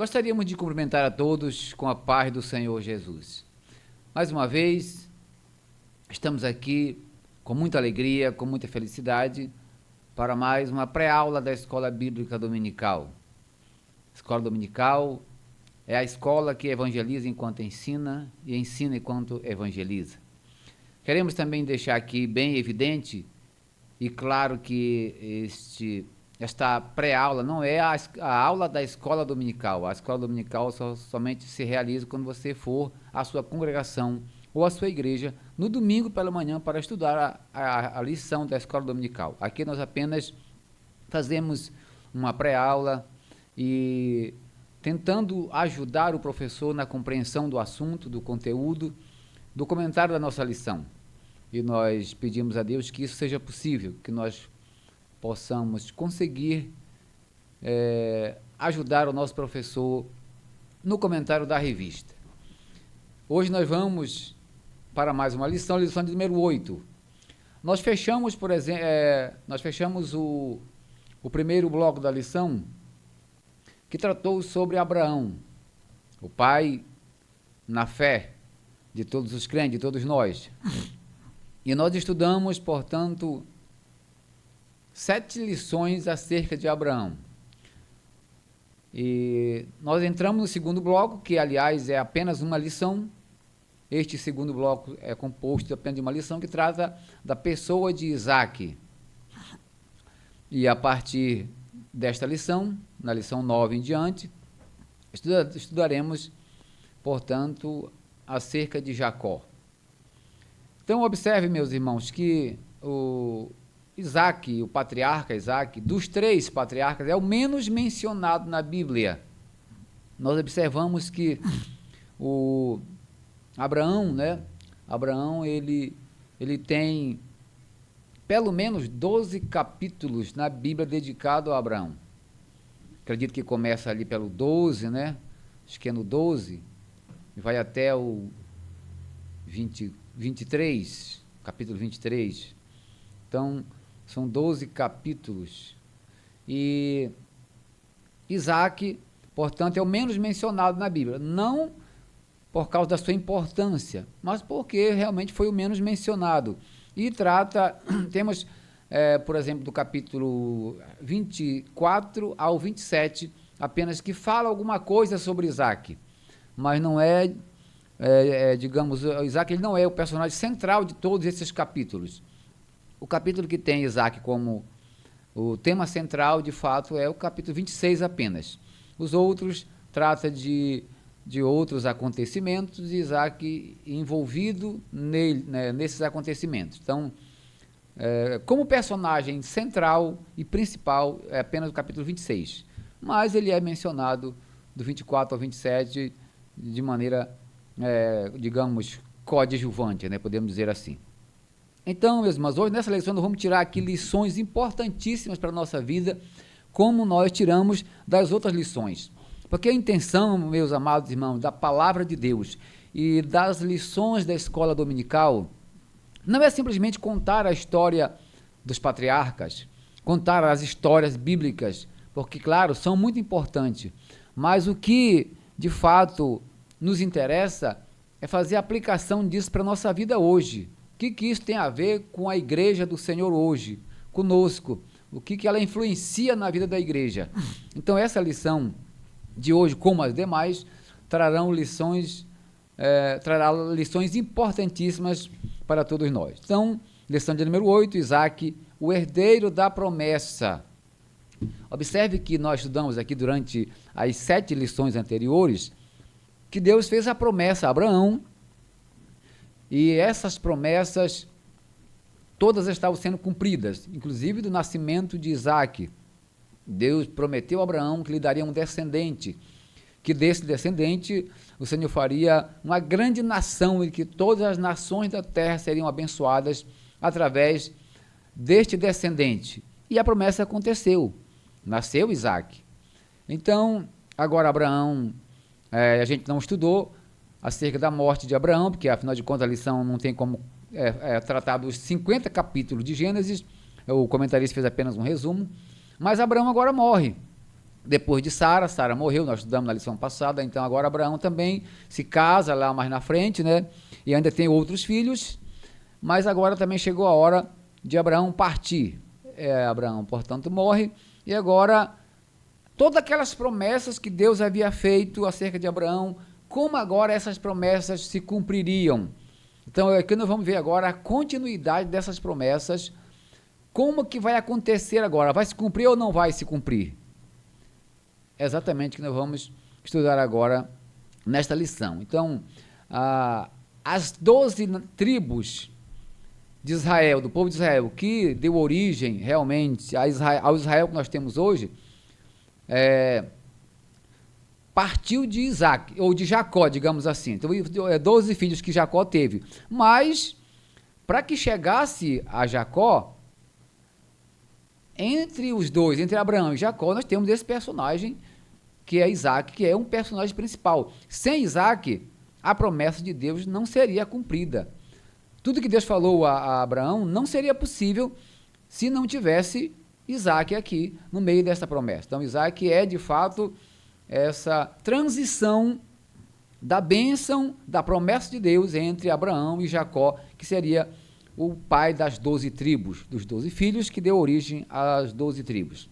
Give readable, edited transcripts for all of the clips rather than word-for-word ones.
Gostaríamos de cumprimentar a todos com a paz do Senhor Jesus. Mais uma vez, estamos aqui com muita alegria, com muita felicidade, para mais uma pré-aula da Escola Bíblica Dominical. Escola Dominical é a escola que evangeliza enquanto ensina e ensina enquanto evangeliza. Queremos também deixar aqui bem evidente e claro que esta pré-aula não é a aula da escola dominical. A escola dominical somente se realiza quando você for à sua congregação ou à sua igreja no domingo pela manhã para estudar a lição da escola dominical. Aqui nós apenas fazemos uma pré-aula e tentando ajudar o professor na compreensão do assunto, do conteúdo, do comentário da nossa lição. E nós pedimos a Deus que isso seja possível, que nós possamos conseguir ajudar o nosso professor no comentário da revista. Hoje nós vamos para mais uma lição, lição de número 8. Nós fechamos, por exemplo, o primeiro bloco da lição, que tratou sobre Abraão, o pai na fé de todos os crentes, de todos nós. E nós estudamos, portanto, 7 lições acerca de Abraão. E nós entramos no segundo bloco, que aliás é apenas uma lição. Este segundo bloco é composto apenas de uma lição que trata da pessoa de Isaac. E a partir desta lição, na lição 9 em diante, estudaremos, portanto, acerca de Jacó. Então, observe, meus irmãos, que o Isaac, o patriarca Isaac, dos 3 patriarcas, é o menos mencionado na Bíblia. Nós observamos que o Abraão, Abraão, ele tem pelo menos 12 capítulos na Bíblia dedicado a Abraão. Acredito que começa ali pelo 12, acho que é no 12, e vai até o 23, capítulo 23. Então, são 12 capítulos. E Isaac, portanto, é o menos mencionado na Bíblia. Não por causa da sua importância, mas porque realmente foi o menos mencionado. E temos, por exemplo, do capítulo 24 ao 27, apenas que fala alguma coisa sobre Isaac. Mas não digamos, Isaac ele não é o personagem central de todos esses capítulos. O capítulo que tem Isaac como o tema central, de fato, é o capítulo 26 apenas. Os outros tratam de outros acontecimentos, e Isaac envolvido nesses acontecimentos. Então, como personagem central e principal, é apenas o capítulo 26. Mas ele é mencionado do 24 ao 27 de maneira, digamos, coadjuvante, podemos dizer assim. Então, meus irmãos, hoje nessa lição nós vamos tirar aqui lições importantíssimas para a nossa vida, como nós tiramos das outras lições. Porque a intenção, meus amados irmãos, da palavra de Deus e das lições da escola dominical não é simplesmente contar a história dos patriarcas, contar as histórias bíblicas, porque, claro, são muito importantes, mas o que, de fato, nos interessa é fazer a aplicação disso para a nossa vida hoje. O que isso tem a ver com a igreja do Senhor hoje, conosco? O que ela influencia na vida da igreja? Então, essa lição de hoje, como as demais, trará lições importantíssimas para todos nós. Então, lição de número 8, Isaac, o herdeiro da promessa. Observe que nós estudamos aqui durante as 7 lições anteriores, que Deus fez a promessa a Abraão, e essas promessas todas estavam sendo cumpridas, inclusive do nascimento de Isaac. Deus prometeu a Abraão que lhe daria um descendente, que desse descendente o Senhor faria uma grande nação e que todas as nações da terra seriam abençoadas através deste descendente. E a promessa aconteceu, nasceu Isaac. Então, agora Abraão, a gente não estudou acerca da morte de Abraão, porque afinal de contas a lição não tem como tratar dos 50 capítulos de Gênesis, o comentarista fez apenas um resumo, mas Abraão agora morre. depois de Sara. Sara morreu, nós estudamos na lição passada, então agora Abraão também se casa lá mais na frente, né? E ainda tem outros filhos, mas agora também chegou a hora de Abraão partir. Abraão, portanto, morre, e agora todas aquelas promessas que Deus havia feito acerca de Abraão, como agora essas promessas se cumpririam. Então, aqui nós vamos ver agora a continuidade dessas promessas, como que vai acontecer agora, vai se cumprir ou não vai se cumprir? É exatamente o que nós vamos estudar agora nesta lição. Então, as 12 tribos de Israel, do povo de Israel, que deu origem realmente ao Israel que nós temos hoje, partiu de Isaac, ou de Jacó, digamos assim. Então, 12 filhos que Jacó teve. Mas, para que chegasse a Jacó, entre os dois, entre Abraão e Jacó, nós temos esse personagem, que é Isaac, que é um personagem principal. Sem Isaac, a promessa de Deus não seria cumprida. Tudo que Deus falou a Abraão não seria possível se não tivesse Isaac aqui no meio dessa promessa. Então, Isaac é, de fato, essa transição da bênção, da promessa de Deus entre Abraão e Jacó, que seria o pai das 12 tribos, dos 12 filhos que deu origem às 12 tribos.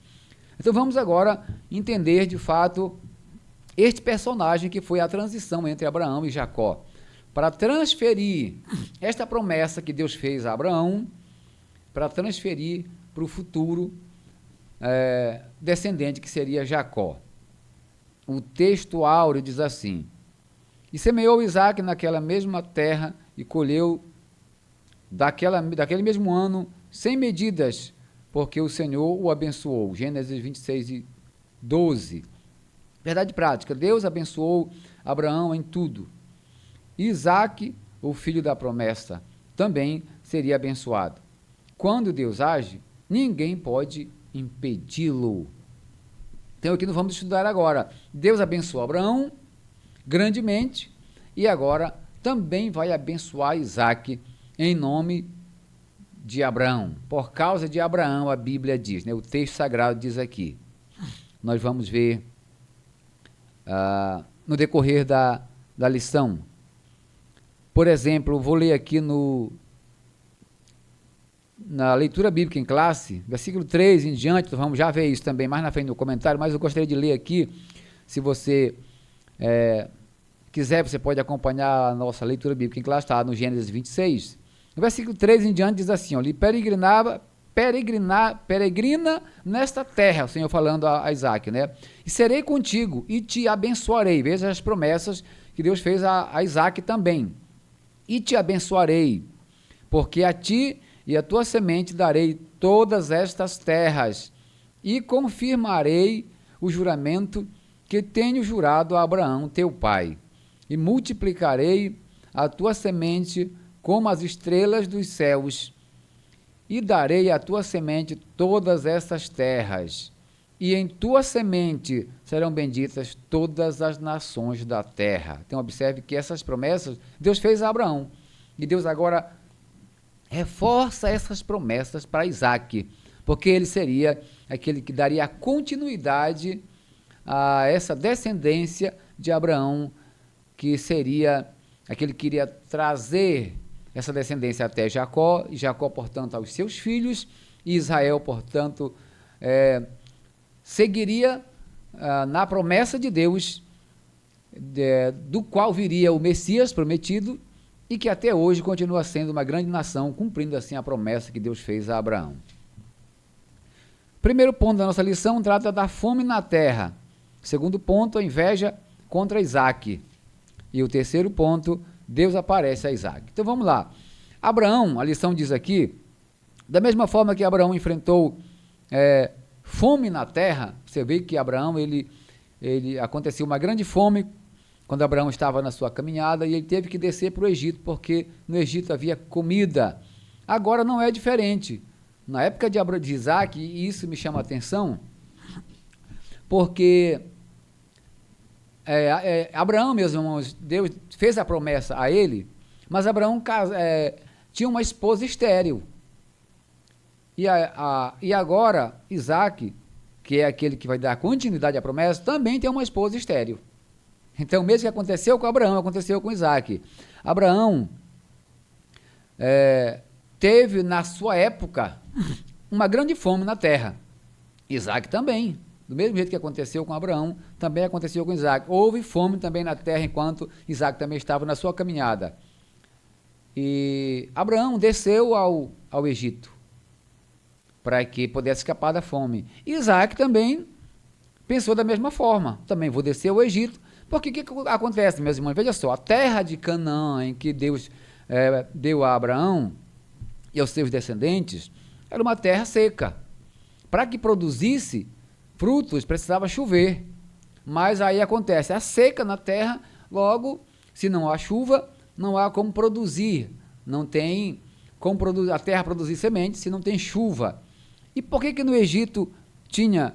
Então vamos agora entender, de fato, este personagem que foi a transição entre Abraão e Jacó, para transferir esta promessa que Deus fez a Abraão, para transferir para o futuro descendente, que seria Jacó. O texto áureo diz assim: e semeou Isaac naquela mesma terra e colheu daquele mesmo ano 100 medidas, porque o Senhor o abençoou. Gênesis 26, 12. Verdade prática, Deus abençoou Abraão em tudo. Isaac, o filho da promessa, também seria abençoado. Quando Deus age, ninguém pode impedi-lo. Então aqui nós vamos estudar agora. Deus abençoou Abraão grandemente e agora também vai abençoar Isaac em nome de Abraão. Por causa de Abraão, a Bíblia diz, né? O texto sagrado diz aqui. Nós vamos ver no decorrer da lição. Por exemplo, vou ler aqui na leitura bíblica em classe, versículo 3 em diante, vamos já ver isso também mais na frente no comentário, mas eu gostaria de ler aqui, se você quiser, você pode acompanhar a nossa leitura bíblica em classe, está no Gênesis 26, no versículo 3 em diante diz assim, ele peregrina nesta terra, o Senhor falando a Isaac, né? E serei contigo e te abençoarei, veja as promessas que Deus fez a Isaac também, e te abençoarei, porque a ti e a tua semente darei todas estas terras, e confirmarei o juramento que tenho jurado a Abraão, teu pai, e multiplicarei a tua semente como as estrelas dos céus, e darei à tua semente todas estas terras, e em tua semente serão benditas todas as nações da terra. Então observe que essas promessas Deus fez a Abraão, e Deus agora reforça essas promessas para Isaac, porque ele seria aquele que daria continuidade a essa descendência de Abraão, que seria aquele que iria trazer essa descendência até Jacó, e Jacó, portanto, aos seus filhos, e Israel, portanto, seguiria na promessa de Deus, do qual viria o Messias prometido, e que até hoje continua sendo uma grande nação, cumprindo assim a promessa que Deus fez a Abraão. Primeiro ponto da nossa lição trata da fome na terra. Segundo ponto, a inveja contra Isaac. E o terceiro ponto, Deus aparece a Isaac. Então vamos lá. Abraão, a lição diz aqui, da mesma forma que Abraão enfrentou fome na terra, você vê que Abraão, aconteceu uma grande fome quando Abraão estava na sua caminhada, e ele teve que descer para o Egito, porque no Egito havia comida. Agora não é diferente. Na época de Isaac, e isso me chama a atenção, porque Abraão, meus irmãos, Deus fez a promessa a ele, mas Abraão tinha uma esposa estéril. E agora, Isaac, que é aquele que vai dar continuidade à promessa, também tem uma esposa estéril. Então, mesmo que aconteceu com Abraão, aconteceu com Isaac. Abraão teve, na sua época, uma grande fome na terra. Isaac também. Do mesmo jeito que aconteceu com Abraão, também aconteceu com Isaac. Houve fome também na terra, enquanto Isaac também estava na sua caminhada. E Abraão desceu ao Egito, para que pudesse escapar da fome. Isaac também pensou da mesma forma. Também vou descer ao Egito. Porque o que acontece, meus irmãos? Veja só, a terra de Canaã, em que Deus deu a Abraão e aos seus descendentes, era uma terra seca. Para que produzisse frutos, precisava chover. Mas aí acontece, a seca na terra, logo, se não há chuva, não há como produzir. Não tem como a terra produzir sementes se não tem chuva. E por que no Egito tinha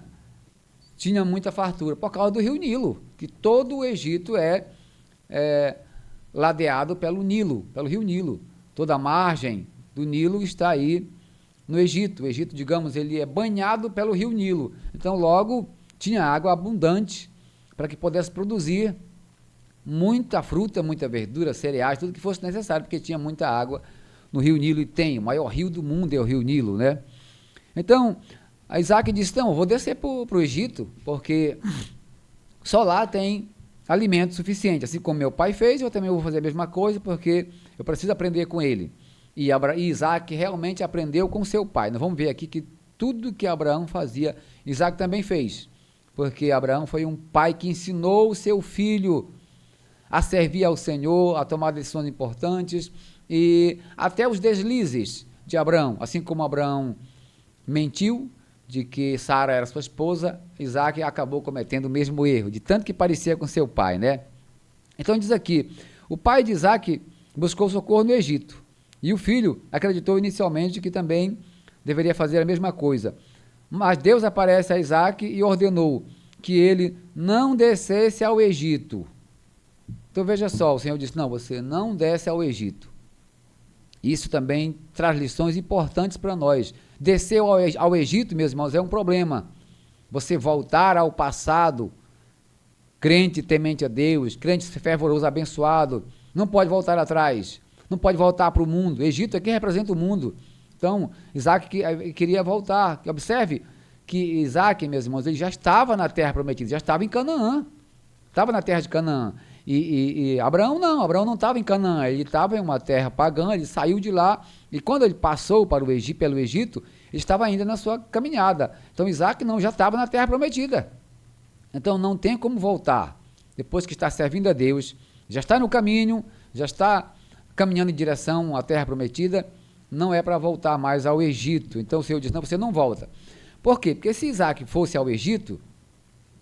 muita fartura? Por causa do rio Nilo, que todo o Egito é ladeado pelo rio Nilo. Toda a margem do Nilo está aí no Egito. O Egito, digamos, ele é banhado pelo rio Nilo. Então, logo, tinha água abundante para que pudesse produzir muita fruta, muita verdura, cereais, tudo que fosse necessário, porque tinha muita água no rio Nilo, e tem, o maior rio do mundo é o rio Nilo, né? Então, Isaac disse, não, eu vou descer para o Egito, porque só lá tem alimento suficiente, assim como meu pai fez, eu também vou fazer a mesma coisa, porque eu preciso aprender com ele. E Isaac realmente aprendeu com seu pai. Nós vamos ver aqui que tudo que Abraão fazia, Isaac também fez, porque Abraão foi um pai que ensinou o seu filho a servir ao Senhor, a tomar decisões importantes, e até os deslizes de Abraão, assim como Abraão mentiu de que Sara era sua esposa, Isaac acabou cometendo o mesmo erro, de tanto que parecia com seu pai, né? Então diz aqui, o pai de Isaac buscou socorro no Egito, e o filho acreditou inicialmente que também deveria fazer a mesma coisa. Mas Deus aparece a Isaac e ordenou que ele não descesse ao Egito. Então veja só, o Senhor disse, não, você não desce ao Egito. Isso também traz lições importantes para nós. Descer ao Egito, meus irmãos, é um problema. Você voltar ao passado, crente temente a Deus, crente fervoroso, abençoado, não pode voltar atrás, não pode voltar para o mundo. O Egito aqui representa o mundo. Então, Isaac queria voltar. Observe que Isaac, meus irmãos, ele já estava na terra prometida, já estava em Canaã, estava na terra de Canaã. E Abraão não estava em Canaã, ele estava em uma terra pagã, ele saiu de lá, e quando ele passou pelo Egito, ele estava ainda na sua caminhada. Então Isaac já estava na terra prometida. Então não tem como voltar. Depois que está servindo a Deus, já está no caminho, já está caminhando em direção à terra prometida, não é para voltar mais ao Egito. Então o Senhor diz, não, você não volta. Por quê? Porque se Isaac fosse ao Egito,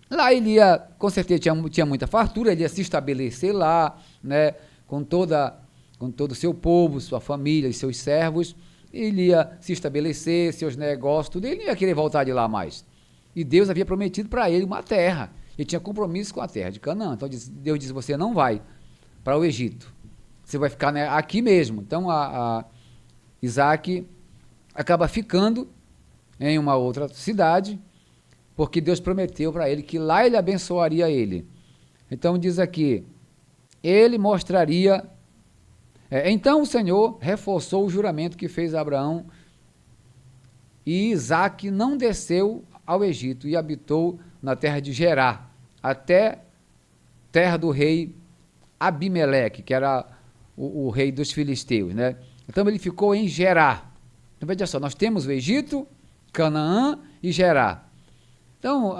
lá ele ia, com certeza tinha muita fartura, ele ia se estabelecer lá, né, com todo o seu povo, sua família e seus servos, ele ia se estabelecer, seus negócios, tudo, ele não ia querer voltar de lá mais. E Deus havia prometido para ele uma terra, ele tinha compromisso com a terra de Canaã. Então Deus disse, você não vai para o Egito, você vai ficar, né, aqui mesmo. Então Isaac acaba ficando em uma outra cidade, porque Deus prometeu para ele que lá ele abençoaria ele. Então diz aqui, ele mostraria... então o Senhor reforçou o juramento que fez a Abraão, e Isaac não desceu ao Egito e habitou na terra de Gerá, até terra do rei Abimeleque, que era o rei dos filisteus, né? Então ele ficou em Gerá. Então veja só, nós temos o Egito, Canaã e Gerá. Então,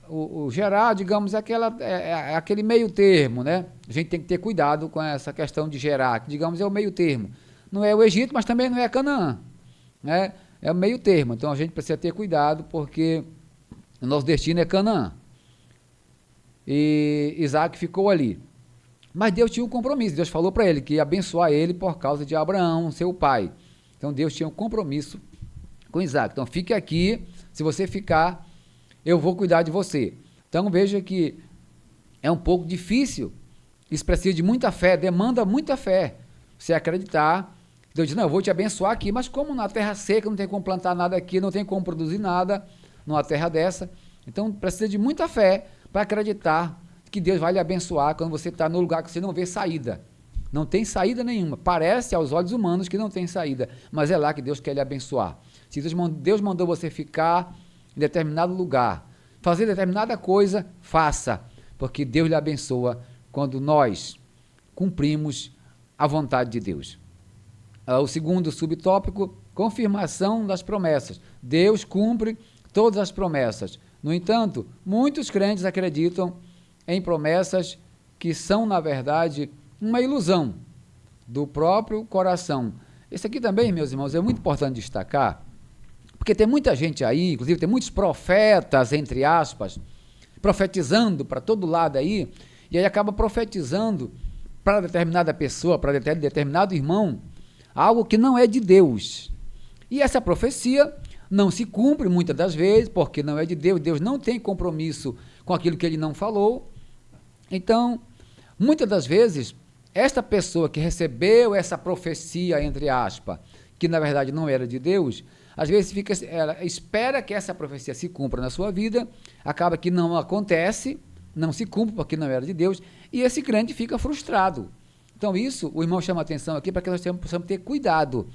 o Gerá, digamos, é aquele meio termo, né? A gente tem que ter cuidado com essa questão de Gerá, que, digamos, é o meio termo. Não é o Egito, mas também não é Canaã, né? É o meio termo. Então, a gente precisa ter cuidado, porque o nosso destino é Canaã. E Isaac ficou ali. Mas Deus tinha um compromisso. Deus falou para ele que ia abençoar ele por causa de Abraão, seu pai. Então, Deus tinha um compromisso com Isaac. Então, fique aqui. Se você ficar, eu vou cuidar de você. Então veja que é um pouco difícil, isso precisa de muita fé, demanda muita fé, você acreditar. Deus diz, não, eu vou te abençoar aqui, mas como na terra seca, não tem como plantar nada aqui, não tem como produzir nada, numa terra dessa. Então, precisa de muita fé para acreditar que Deus vai lhe abençoar quando você está no lugar que você não vê saída. Não tem saída nenhuma. Parece aos olhos humanos que não tem saída, mas é lá que Deus quer lhe abençoar. Se Deus mandou você ficar em determinado lugar, fazer determinada coisa, faça, porque Deus lhe abençoa quando nós cumprimos a vontade de Deus. O segundo subtópico, confirmação das promessas. Deus cumpre todas as promessas. No entanto, muitos crentes acreditam em promessas que são, na verdade, uma ilusão do próprio coração. Isso aqui também, meus irmãos, é muito importante destacar, porque tem muita gente aí, inclusive tem muitos profetas, entre aspas, profetizando para todo lado aí, e aí acaba profetizando para determinada pessoa, para determinado irmão, algo que não é de Deus. E essa profecia não se cumpre muitas das vezes, porque não é de Deus, Deus não tem compromisso com aquilo que ele não falou. Então, muitas das vezes, esta pessoa que recebeu essa profecia, entre aspas, que na verdade não era de Deus, às vezes ela espera que essa profecia se cumpra na sua vida, acaba que não acontece, não se cumpre porque não era de Deus, e esse crente fica frustrado. Então isso, o irmão chama atenção aqui para que nós possamos ter cuidado.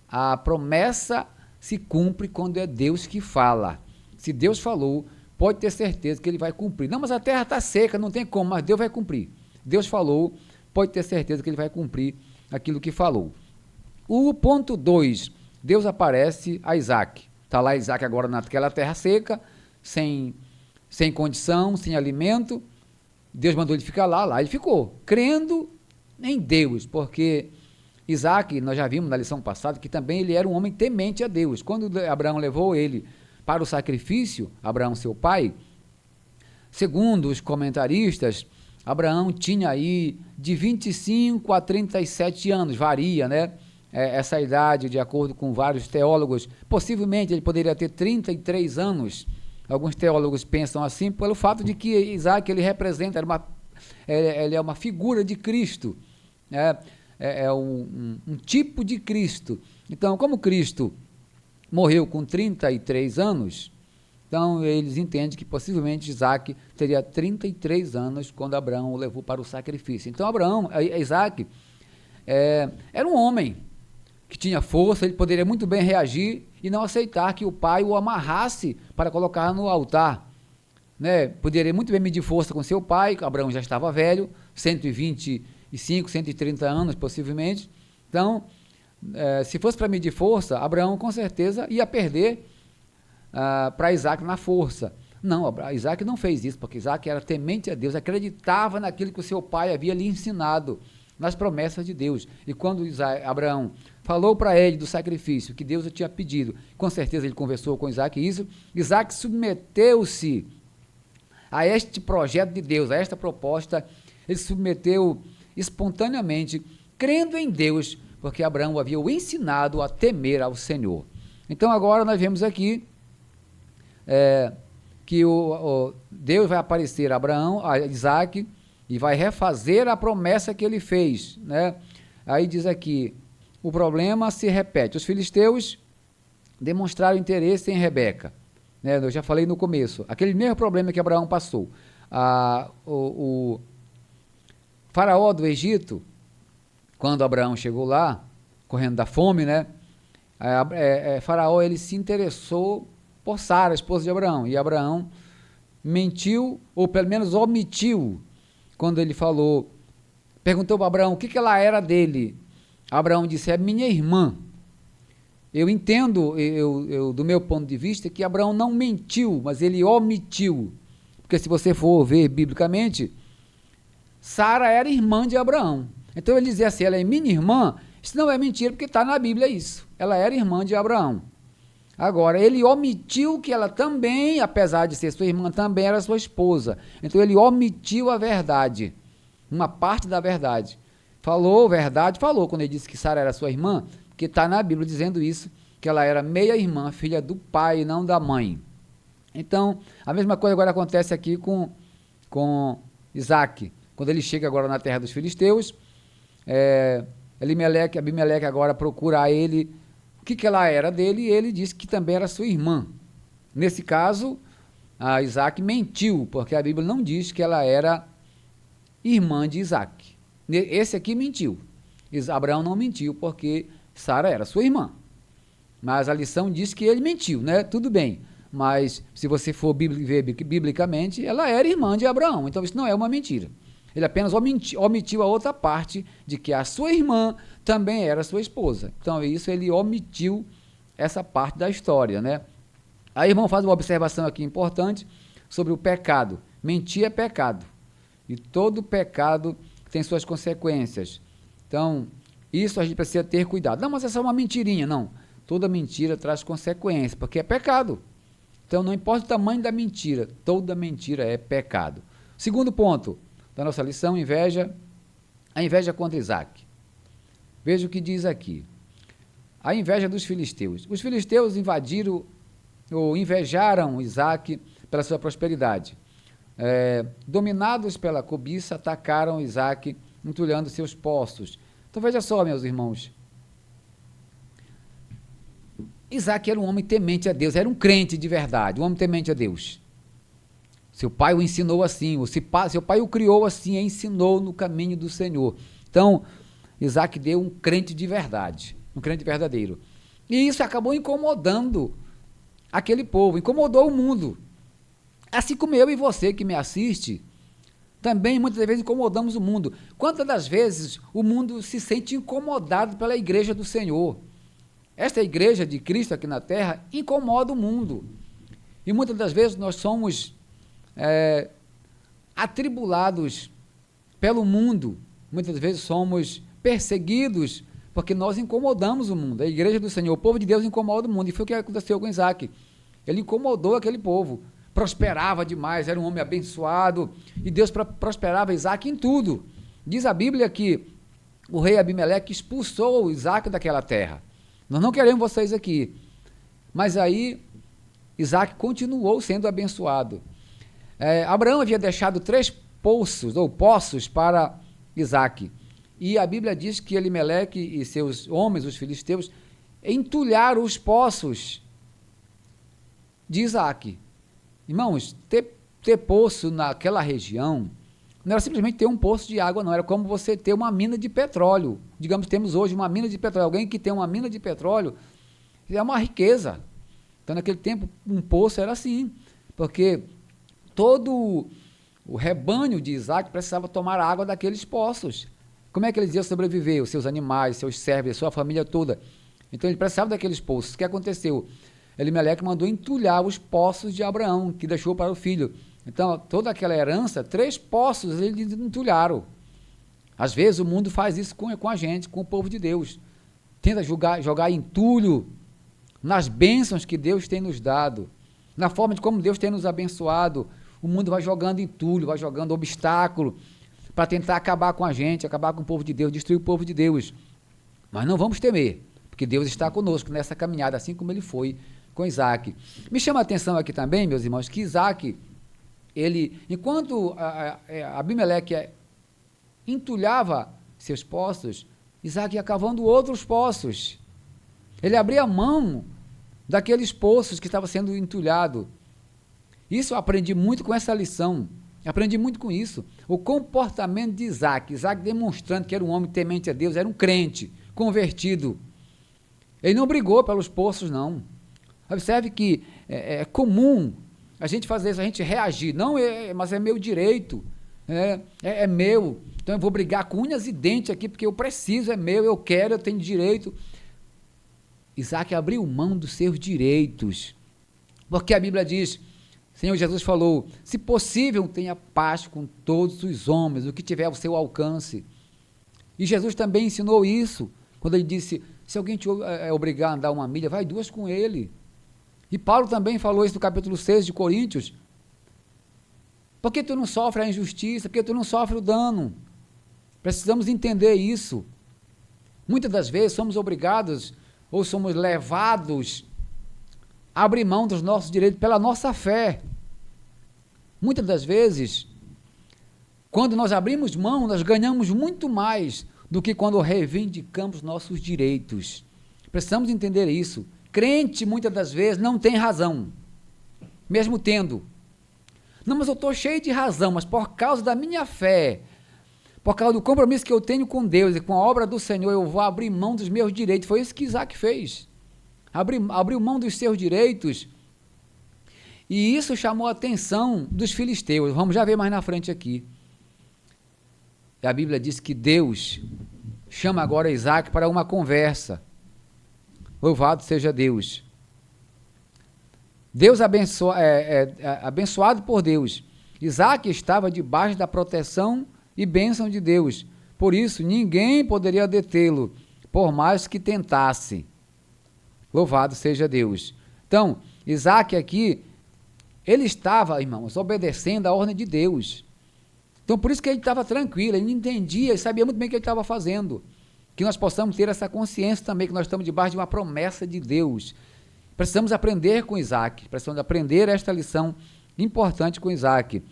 A promessa se cumpre quando é Deus que fala. Se Deus falou, pode ter certeza que ele vai cumprir. Não, mas a terra está seca, não tem como, mas Deus vai cumprir. Deus falou, pode ter certeza que ele vai cumprir aquilo que falou. O ponto 2, Deus aparece a Isaac. Está lá Isaac agora naquela terra seca, sem condição, sem alimento. Deus mandou ele ficar lá ele ficou, crendo em Deus, porque Isaac, nós já vimos na lição passada, que também ele era um homem temente a Deus. Quando Abraão levou ele para o sacrifício, Abraão, seu pai, segundo os comentaristas, Abraão tinha aí de 25 a 37 anos, varia, né? Essa idade, de acordo com vários teólogos, possivelmente ele poderia ter 33 anos. Alguns teólogos pensam assim, pelo fato de que Isaac, ele representa, ele é uma figura de Cristo, é um tipo de Cristo. Então, como Cristo morreu com 33 anos, então eles entendem que possivelmente Isaac teria 33 anos quando Abraão o levou para o sacrifício. Então, Isaac era um homem que tinha força, ele poderia muito bem reagir e não aceitar que o pai o amarrasse para colocar no altar, né? Poderia muito bem medir força com seu pai, Abraão já estava velho, 125, 130 anos possivelmente. Então, se fosse para medir força, Abraão com certeza ia perder para Isaac na força. Não, Isaac não fez isso, porque Isaac era temente a Deus, acreditava naquilo que o seu pai havia lhe ensinado, nas promessas de Deus. E quando Abraão falou para ele do sacrifício que Deus tinha pedido, com certeza ele conversou com Isaac isso, Isaac submeteu-se a este projeto de Deus, a esta proposta, ele se submeteu espontaneamente, crendo em Deus, porque Abraão o havia ensinado a temer ao Senhor. Então agora nós vemos aqui que Deus vai aparecer a Abraão, a Isaac, e vai refazer a promessa que ele fez, né? Aí diz aqui, o problema se repete. Os filisteus demonstraram interesse em Rebeca, né? Eu já falei no começo, aquele mesmo problema que Abraão passou. O faraó do Egito, quando Abraão chegou lá, correndo da fome, né? Faraó, ele se interessou por Sara, a esposa de Abraão, e Abraão mentiu, ou pelo menos omitiu, quando ele perguntou para Abraão o que ela era dele. Abraão disse, é minha irmã. Eu entendo, do meu ponto de vista, que Abraão não mentiu, mas ele omitiu, porque se você for ver biblicamente, Sara era irmã de Abraão, então ele dizia assim, ela é minha irmã, isso não é mentira, porque está na Bíblia isso, ela era irmã de Abraão. Agora, ele omitiu que ela também, apesar de ser sua irmã, também era sua esposa. Então, ele omitiu a verdade, uma parte da verdade. Falou verdade, falou quando ele disse que Sara era sua irmã, porque está na Bíblia dizendo isso, que ela era meia-irmã, filha do pai e não da mãe. Então, a mesma coisa agora acontece aqui com Isaac. Quando ele chega agora na terra dos filisteus, Abimeleque agora procura a ele, o que ela era dele, e ele disse que também era sua irmã. Nesse caso, a Isaac mentiu, porque a Bíblia não diz que ela era irmã de Isaac. Esse aqui mentiu. Abraão não mentiu, porque Sara era sua irmã. Mas a lição diz que ele mentiu, né? Tudo bem. Mas se você for ver biblicamente, ela era irmã de Abraão. Então isso não é uma mentira. Ele apenas omitiu a outra parte de que a sua irmã também era sua esposa. Então isso ele omitiu essa parte da história, né? Aí, irmão, faz uma observação aqui importante sobre o pecado. Mentir é pecado. E todo pecado tem suas consequências. Então, isso a gente precisa ter cuidado. Não, mas é só uma mentirinha. Não. Toda mentira traz consequências, porque é pecado. Então, não importa o tamanho da mentira, toda mentira é pecado. Segundo ponto da nossa lição, inveja, a inveja contra Isaac. Veja o que diz aqui. A inveja dos filisteus. Os filisteus invadiram ou invejaram Isaac pela sua prosperidade. Dominados pela cobiça, atacaram Isaac, entulhando seus poços. Então veja só, meus irmãos, Isaac era um homem temente a Deus, era um crente de verdade, um homem temente a Deus. Seu pai o ensinou assim, seu pai o criou assim, ensinou no caminho do Senhor. Então, Isaac deu um crente de verdade, um crente verdadeiro. E isso acabou incomodando aquele povo, incomodou o mundo. Assim como eu e você que me assiste, também muitas vezes incomodamos o mundo. Quantas das vezes o mundo se sente incomodado pela igreja do Senhor? Esta igreja de Cristo aqui na terra incomoda o mundo. E muitas das vezes nós somos atribulados pelo mundo. Muitas vezes somos perseguidos porque nós incomodamos o mundo. A igreja do Senhor, o povo de Deus incomoda o mundo. E foi o que aconteceu com Isaac. Ele incomodou aquele povo. Prosperava demais, era um homem abençoado. E Deus prosperava Isaac em tudo. Diz a Bíblia que o rei Abimeleque expulsou Isaac daquela terra. Nós não queremos vocês aqui. Mas aí, Isaac continuou sendo abençoado. Abraão havia deixado 3 poços para Isaac. E a Bíblia diz que Abimeleque e seus homens, os filisteus, entulharam os poços de Isaac. Irmãos, ter poço naquela região não era simplesmente ter um poço de água, não. Era como você ter uma mina de petróleo. Digamos, temos hoje uma mina de petróleo. Alguém que tem uma mina de petróleo é uma riqueza. Então, naquele tempo, um poço era assim, porque todo o rebanho de Isaac precisava tomar água daqueles poços. Como é que eles iam sobreviver? Os seus animais, seus servos, sua família toda. Então, ele precisava daqueles poços. O que aconteceu? Abimeleque mandou entulhar os poços de Abraão, que deixou para o filho. Então, toda aquela herança, 3 poços eles entulharam. Às vezes o mundo faz isso com a gente, com o povo de Deus. Tenta jogar entulho nas bênçãos que Deus tem nos dado, na forma de como Deus tem nos abençoado. O mundo vai jogando entulho, vai jogando obstáculo para tentar acabar com a gente, acabar com o povo de Deus, destruir o povo de Deus. Mas não vamos temer, porque Deus está conosco nessa caminhada, assim como ele foi com Isaac. Me chama a atenção aqui também, meus irmãos, que Isaac, enquanto Abimeleque entulhava seus poços, Isaac ia cavando outros poços. Ele abria mão daqueles poços que estavam sendo entulhados. Isso eu aprendi muito com essa lição. Aprendi muito com isso. O comportamento de Isaac demonstrando que era um homem temente a Deus, era um crente, convertido. Ele não brigou pelos poços, não. Observe que é comum a gente fazer isso, a gente reagir. Não, mas é meu direito, é meu. Então eu vou brigar com unhas e dentes aqui, porque eu preciso, é meu, eu quero, eu tenho direito. Isaac abriu mão dos seus direitos. Porque a Bíblia diz, Senhor Jesus falou, se possível, tenha paz com todos os homens, o que tiver ao seu alcance. E Jesus também ensinou isso, quando ele disse, se alguém te obrigar a andar 1 milha, vai 2 com ele. E Paulo também falou isso no capítulo 6 de Coríntios. Por que tu não sofre a injustiça? Por que tu não sofre o dano? Precisamos entender isso. Muitas das vezes somos obrigados ou somos levados a abrir mão dos nossos direitos pela nossa fé. Muitas das vezes, quando nós abrimos mão, nós ganhamos muito mais do que quando reivindicamos nossos direitos. Precisamos entender isso. Crente, muitas das vezes, não tem razão. mesmo tendo. Não, mas eu estou cheio de razão, mas por causa da minha fé, por causa do compromisso que eu tenho com Deus e com a obra do Senhor, eu vou abrir mão dos meus direitos. Foi isso que Isaac fez. Abriu mão dos seus direitos, e isso chamou a atenção dos filisteus. Vamos já ver mais na frente aqui. A Bíblia diz que Deus chama agora Isaac para uma conversa. Louvado seja Deus. Deus abençoado por Deus. Isaac estava debaixo da proteção e bênção de Deus. Por isso, ninguém poderia detê-lo, por mais que tentasse. Louvado seja Deus. Então, Isaac aqui, ele estava, irmãos, obedecendo a ordem de Deus. Então, por isso que ele estava tranquilo, ele entendia, ele sabia muito bem o que ele estava fazendo. Que nós possamos ter essa consciência também, que nós estamos debaixo de uma promessa de Deus. Precisamos aprender com Isaac, precisamos aprender esta lição importante com Isaac.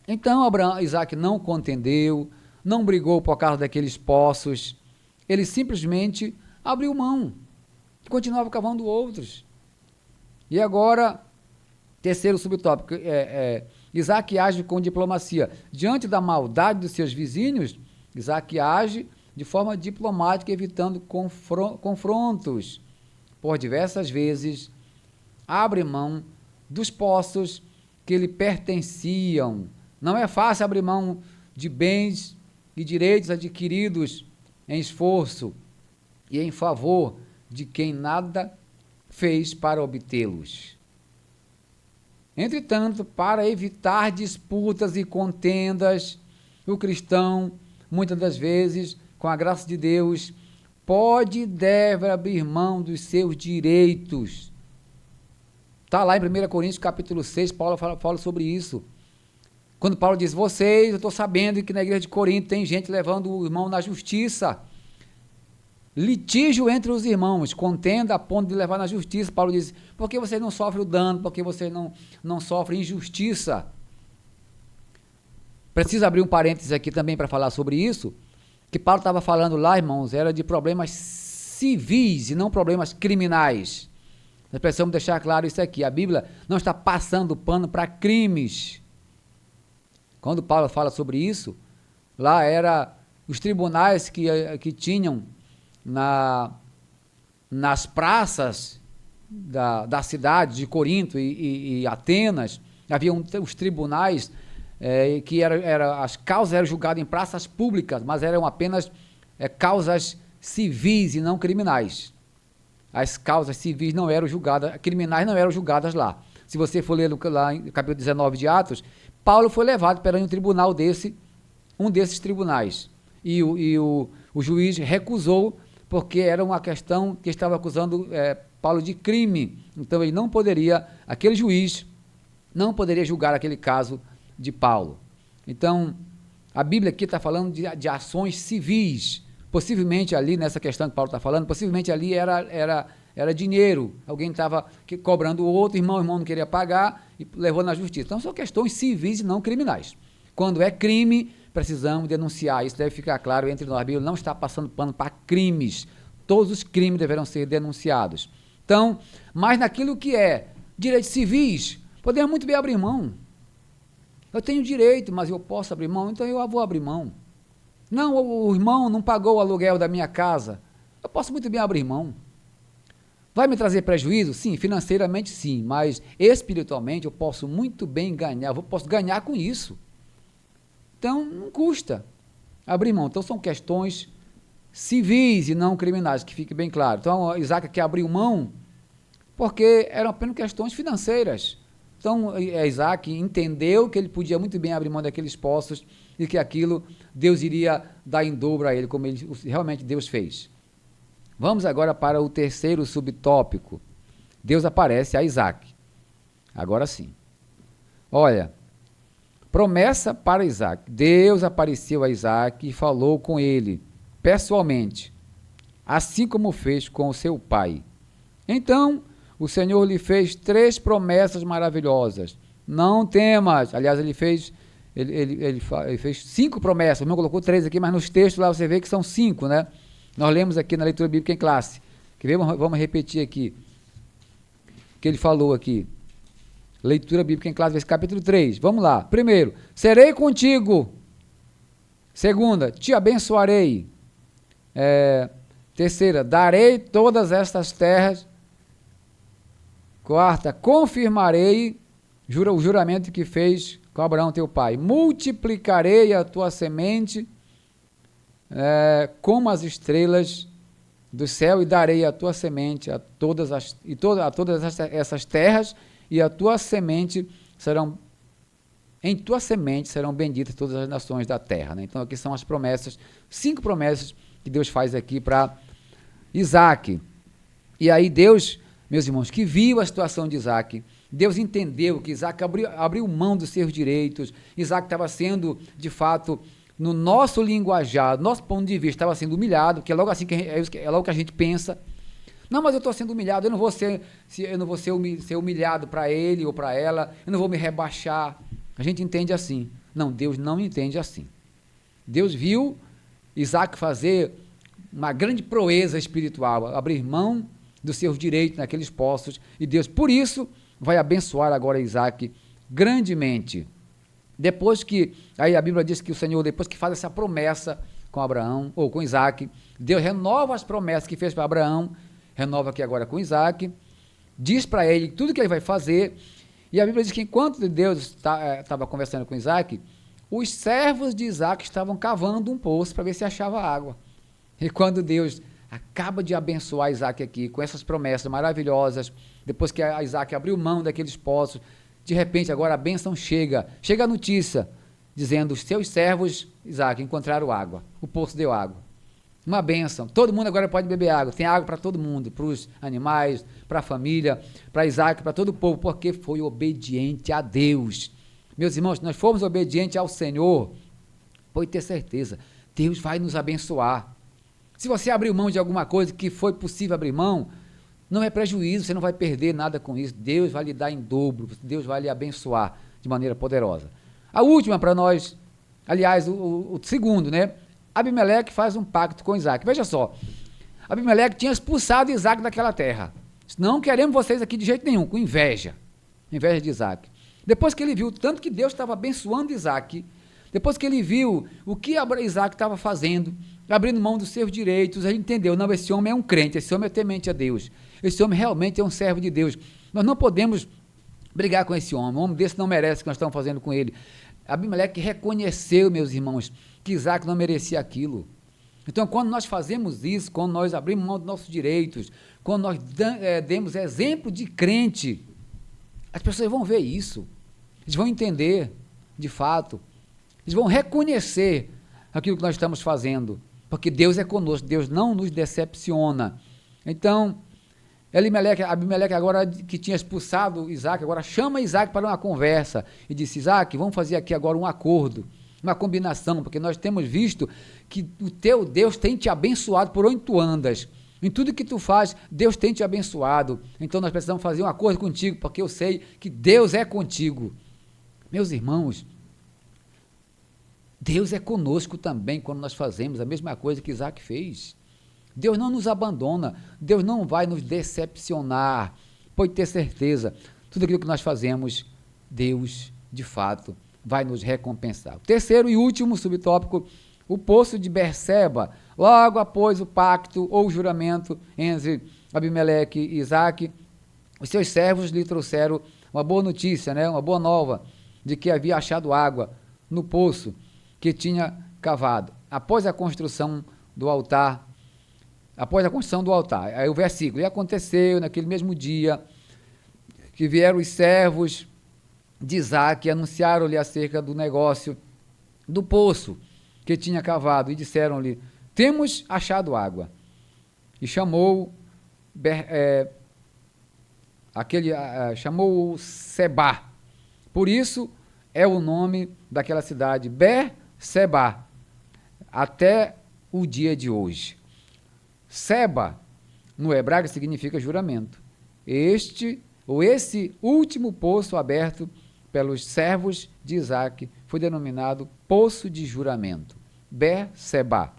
Então, Isaac não contendeu, não brigou por causa daqueles poços, ele simplesmente abriu mão, continuava cavando outros. E agora, terceiro subtópico, Isaac age com diplomacia. Diante da maldade dos seus vizinhos, Isaac age de forma diplomática, evitando confrontos. Por diversas vezes, abre mão dos poços que lhe pertenciam. Não é fácil abrir mão de bens e direitos adquiridos em esforço e em favor de quem nada fez para obtê-los. Entretanto, para evitar disputas e contendas, o cristão, muitas das vezes, com a graça de Deus, pode e deve abrir mão dos seus direitos. Está lá em 1 Coríntios capítulo 6, Paulo fala sobre isso. Quando Paulo diz, eu estou sabendo que na igreja de Corinto tem gente levando o irmão na justiça. Litígio entre os irmãos, contenda a ponto de levar na justiça. Paulo diz, por que você não sofre o dano? Por que você não sofre injustiça? Preciso abrir um parênteses aqui também para falar sobre isso, que Paulo estava falando lá, irmãos, era de problemas civis e não problemas criminais. Nós precisamos deixar claro isso aqui. A Bíblia não está passando pano para crimes. Quando Paulo fala sobre isso, lá era os tribunais que tinham nas praças da cidade de Corinto e Atenas, havia os tribunais que as causas eram julgadas em praças públicas, mas eram apenas causas civis e não criminais. As causas civis não eram julgadas, criminais não eram julgadas lá. Se você for ler lá em capítulo 19 de Atos, Paulo foi levado perante um tribunal um desses tribunais, e o juiz recusou, porque era uma questão que estava acusando Paulo de crime. Então aquele juiz não poderia julgar aquele caso de Paulo. Então, a Bíblia aqui está falando de ações civis. Possivelmente ali, nessa questão que Paulo está falando, possivelmente ali era dinheiro. Alguém estava cobrando o outro, o irmão não queria pagar e levou na justiça. Então, são questões civis e não criminais. Quando é crime, precisamos denunciar. Isso deve ficar claro entre nós. A Bíblia não está passando pano para crimes. Todos os crimes deverão ser denunciados. Então, mas naquilo que é direitos civis, podemos muito bem abrir mão. Eu tenho direito, mas eu posso abrir mão, então eu vou abrir mão. Não, o irmão não pagou o aluguel da minha casa, eu posso muito bem abrir mão. Vai me trazer prejuízo? Sim, financeiramente sim, mas espiritualmente eu posso muito bem ganhar, posso ganhar com isso. Então, não custa abrir mão. Então, são questões civis e não criminais, que fique bem claro. Então, Isaac aqui abriu mão porque eram apenas questões financeiras. Então, Isaac entendeu que ele podia muito bem abrir mão daqueles poços e que aquilo Deus iria dar em dobro a ele, como realmente Deus fez. Vamos agora para o terceiro subtópico. Deus aparece a Isaac. Agora sim. Olha, promessa para Isaac. Deus apareceu a Isaac e falou com ele, pessoalmente, assim como fez com o seu pai. Então, o Senhor lhe fez 3 promessas maravilhosas. Não temas. Aliás, ele fez 5 promessas. O irmão colocou 3 aqui, mas nos textos lá você vê que são 5, né? Nós lemos aqui na leitura bíblica em classe. Quer ver? Vamos repetir aqui. O que ele falou aqui. Leitura bíblica em classe, capítulo 3. Vamos lá. Primeiro, serei contigo. Segunda, te abençoarei. Terceira, darei todas estas terras. Quarta, confirmarei o juramento que fez com Abraão teu pai. Multiplicarei a tua semente como as estrelas do céu, e darei a tua semente a todas essas terras, e a tua semente em tua semente serão benditas todas as nações da terra. Né? Então aqui são as promessas, 5 promessas que Deus faz aqui para Isaac. E aí Deus, meus irmãos, que viu a situação de Isaac, Deus entendeu que Isaac abriu mão dos seus direitos. Isaac estava sendo, de fato, no nosso linguajar, nosso ponto de vista, estava sendo humilhado, que é logo assim é logo que a gente pensa. Não, mas eu estou sendo humilhado, eu não vou ser humilhado para ele ou para ela, eu não vou me rebaixar. A gente entende assim. Não, Deus não entende assim. Deus viu Isaac fazer uma grande proeza espiritual, abrir mão dos seus direitos naqueles poços, e Deus, por isso, vai abençoar agora Isaac grandemente. Depois que, aí a Bíblia diz que o Senhor, depois que faz essa promessa com Abraão, ou com Isaac, Deus renova as promessas que fez para Abraão, renova aqui agora com Isaac, diz para ele tudo que ele vai fazer, e a Bíblia diz que enquanto Deus estava conversando com Isaac, os servos de Isaac estavam cavando um poço para ver se achava água. E quando Deus acaba de abençoar Isaac aqui, com essas promessas maravilhosas, depois que Isaac abriu mão daqueles poços, de repente agora a bênção chega a notícia, dizendo, os seus servos, Isaac, encontraram água, o poço deu água. Uma bênção, todo mundo agora pode beber água, tem água para todo mundo, para os animais, para a família, para Isaac, para todo o povo, porque foi obediente a Deus. Meus irmãos, se nós formos obedientes ao Senhor, pode ter certeza, Deus vai nos abençoar. Se você abrir mão de alguma coisa que foi possível abrir mão, não é prejuízo, você não vai perder nada com isso, Deus vai lhe dar em dobro, Deus vai lhe abençoar de maneira poderosa. A última para nós, aliás, o segundo, né? Abimeleque faz um pacto com Isaac. Veja só, Abimeleque tinha expulsado Isaac daquela terra. Não queremos vocês aqui de jeito nenhum, com inveja de Isaac. Depois que ele viu tanto que Deus estava abençoando Isaac, depois que ele viu o que Isaac estava fazendo, abrindo mão dos seus direitos, ele entendeu, não, esse homem é um crente, esse homem é temente a Deus, esse homem realmente é um servo de Deus, nós não podemos brigar com esse homem, um homem desse não merece o que nós estamos fazendo com ele. Abimeleque reconheceu, meus irmãos, que Isaac não merecia aquilo. Então, quando nós fazemos isso, quando nós abrimos mão dos nossos direitos, quando nós demos exemplo de crente, as pessoas vão ver isso, eles vão entender, de fato, eles vão reconhecer aquilo que nós estamos fazendo, porque Deus é conosco, Deus não nos decepciona. Então, Abimeleque agora que tinha expulsado Isaac, agora chama Isaac para uma conversa e disse, Isaac, vamos fazer aqui agora um acordo, uma combinação, porque nós temos visto que o teu Deus tem te abençoado por onde tu andas, em tudo que tu faz, Deus tem te abençoado, então nós precisamos fazer um acordo contigo, porque eu sei que Deus é contigo. Meus irmãos, Deus é conosco também quando nós fazemos a mesma coisa que Isaac fez. Deus não nos abandona, Deus não vai nos decepcionar, pode ter certeza, tudo aquilo que nós fazemos, Deus, de fato, vai nos recompensar. O terceiro e último subtópico, o poço de Berseba, logo após o pacto ou o juramento entre Abimeleque e Isaac, os seus servos lhe trouxeram uma boa notícia, né? Uma boa nova, de que havia achado água no poço que tinha cavado, após a construção do altar. Aí o versículo, e aconteceu naquele mesmo dia, que vieram os servos de Isaac e anunciaram-lhe acerca do negócio do poço que tinha cavado, e disseram-lhe, temos achado água. E chamou chamou Sebá, por isso é o nome daquela cidade, Berseba, até o dia de hoje. Seba, no hebraico, significa juramento. Esse último poço aberto pelos servos de Isaac foi denominado poço de juramento, Berseba.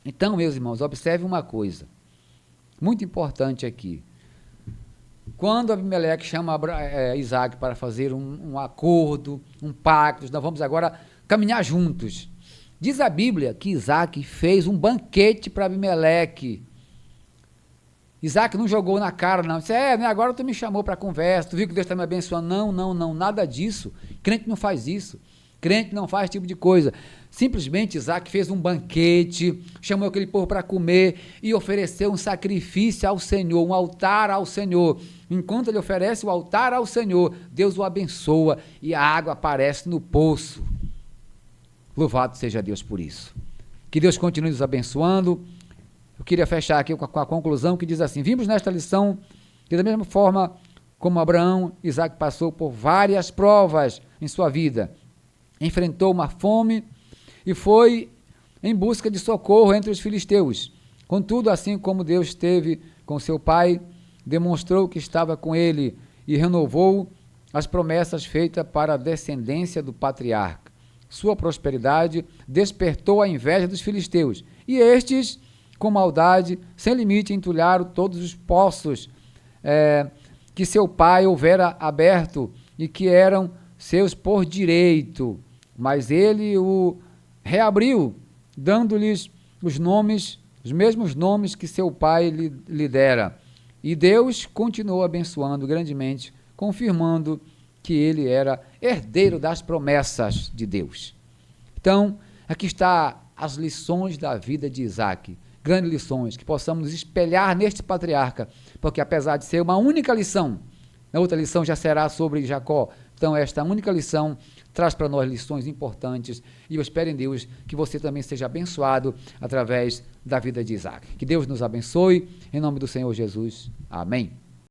Então, meus irmãos, observe uma coisa muito importante aqui. quando Abimeleque chama Isaac para fazer um acordo, um pacto, nós vamos agora caminhar juntos. Diz a Bíblia que Isaac fez um banquete para Abimeleque. Isaac não jogou na cara, não. Disse, né, agora tu me chamou para conversa, tu viu que Deus está me abençoando. Não, nada disso. Crente não faz isso. Crente não faz esse tipo de coisa. Simplesmente Isaac fez um banquete, chamou aquele povo para comer e ofereceu um sacrifício ao Senhor, um altar ao Senhor. Enquanto ele oferece o altar ao Senhor, Deus o abençoa e a água aparece no poço. Louvado seja Deus por isso. Que Deus continue nos abençoando. Eu queria fechar aqui com a conclusão que diz assim: vimos nesta lição que da mesma forma como Abraão, Isaac passou por várias provas em sua vida, enfrentou uma fome e foi em busca de socorro entre os filisteus. Contudo, assim como Deus esteve com seu pai, demonstrou que estava com ele e renovou as promessas feitas para a descendência do patriarca. Sua prosperidade despertou a inveja dos filisteus, e estes, com maldade, sem limite, entulharam todos os poços que seu pai houvera aberto e que eram seus por direito. Mas ele o reabriu, dando-lhes os mesmos nomes que seu pai lhe dera. E Deus continuou abençoando grandemente, confirmando que ele era herdeiro das promessas de Deus. Então, aqui está as lições da vida de Isaac. Grandes lições, que possamos nos espelhar neste patriarca, porque apesar de ser uma única lição, a outra lição já será sobre Jacó, então esta única lição traz para nós lições importantes, e eu espero em Deus que você também seja abençoado através da vida de Isaac. Que Deus nos abençoe, em nome do Senhor Jesus. Amém.